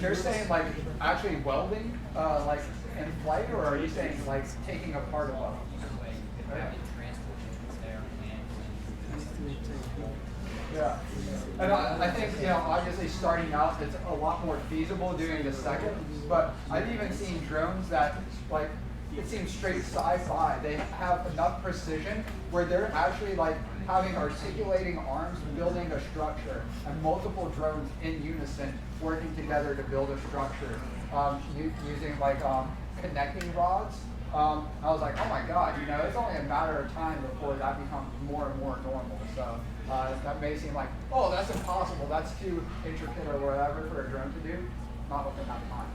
you're saying like actually welding, like in flight, or are you saying like taking apart a weld? Yeah, and I think, obviously starting out, it's a lot more feasible doing the second, but I've even seen drones that, like, it seems straight sci-fi. They have enough precision where they're actually like having articulating arms, building a structure, and multiple drones in unison working together to build a structure, using like connecting rods. I was like, oh my God, it's only a matter of time before that becomes more and more normal. So that may seem like, oh, that's impossible, that's too intricate or whatever for a drone to do. Not within that time.